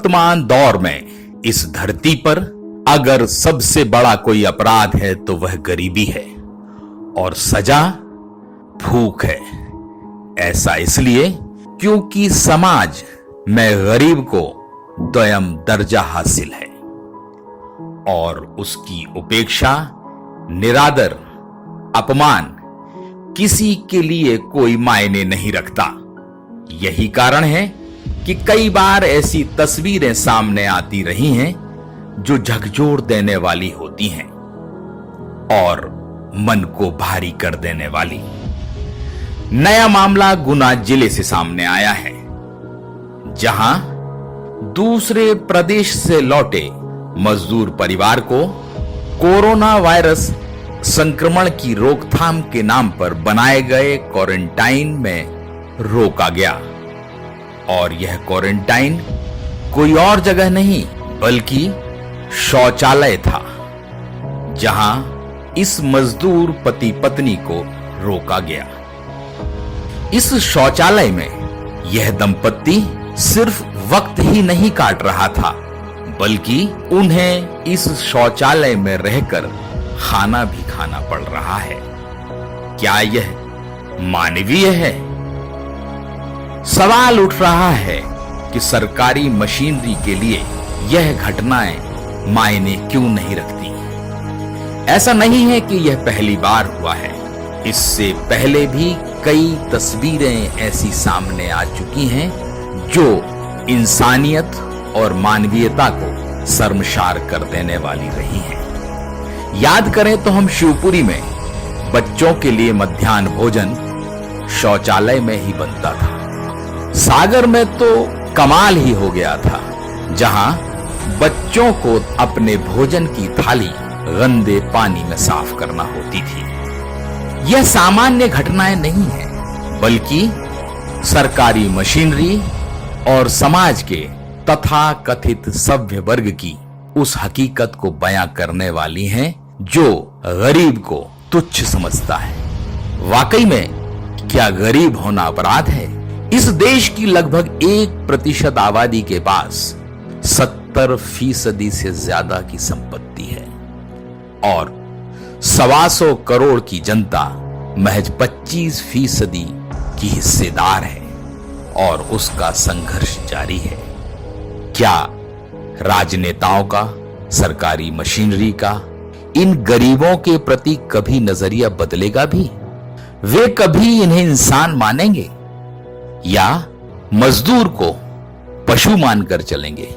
वर्तमान दौर में इस धरती पर अगर सबसे बड़ा कोई अपराध है तो वह गरीबी है और सजा भूख है। ऐसा इसलिए क्योंकि समाज में गरीब को द्वयम दर्जा हासिल है और उसकी उपेक्षा, निरादर, अपमान किसी के लिए कोई मायने नहीं रखता। यही कारण है कि कई बार ऐसी तस्वीरें सामने आती रही हैं जो झकझोर देने वाली होती हैं और मन को भारी कर देने वाली। नया मामला गुना जिले से सामने आया है, जहां दूसरे प्रदेश से लौटे मजदूर परिवार को कोरोना वायरस संक्रमण की रोकथाम के नाम पर बनाए गए क्वारंटाइन में रोका गया और यह क्वारंटाइन कोई और जगह नहीं बल्कि शौचालय था, जहां इस मजदूर पति पत्नी को रोका गया। इस शौचालय में यह दंपत्ति सिर्फ वक्त ही नहीं काट रहा था बल्कि उन्हें इस शौचालय में रहकर खाना भी खाना पड़ रहा है। क्या यह मानवीय है? सवाल उठ रहा है कि सरकारी मशीनरी के लिए यह घटनाएं मायने क्यों नहीं रखती। ऐसा नहीं है कि यह पहली बार हुआ है, इससे पहले भी कई तस्वीरें ऐसी सामने आ चुकी हैं जो इंसानियत और मानवीयता को शर्मसार कर देने वाली रही हैं। याद करें तो हम शिवपुरी में बच्चों के लिए मध्याह्न भोजन शौचालय में ही बनता था। सागर में तो कमाल ही हो गया था, जहां बच्चों को अपने भोजन की थाली गंदे पानी में साफ करना होती थी। यह सामान्य घटनाएं नहीं है बल्कि सरकारी मशीनरी और समाज के तथाकथित सभ्य वर्ग की उस हकीकत को बयां करने वाली हैं जो गरीब को तुच्छ समझता है। वाकई में क्या गरीब होना अपराध है? इस देश की लगभग 1% आबादी के पास 70% से ज्यादा की संपत्ति है और 125 करोड़ की जनता महज 25% की हिस्सेदार है और उसका संघर्ष जारी है। क्या राजनेताओं का, सरकारी मशीनरी का इन गरीबों के प्रति कभी नजरिया बदलेगा भी? वे कभी इन्हें इंसान मानेंगे या मजदूर को पशु मानकर चलेंगे?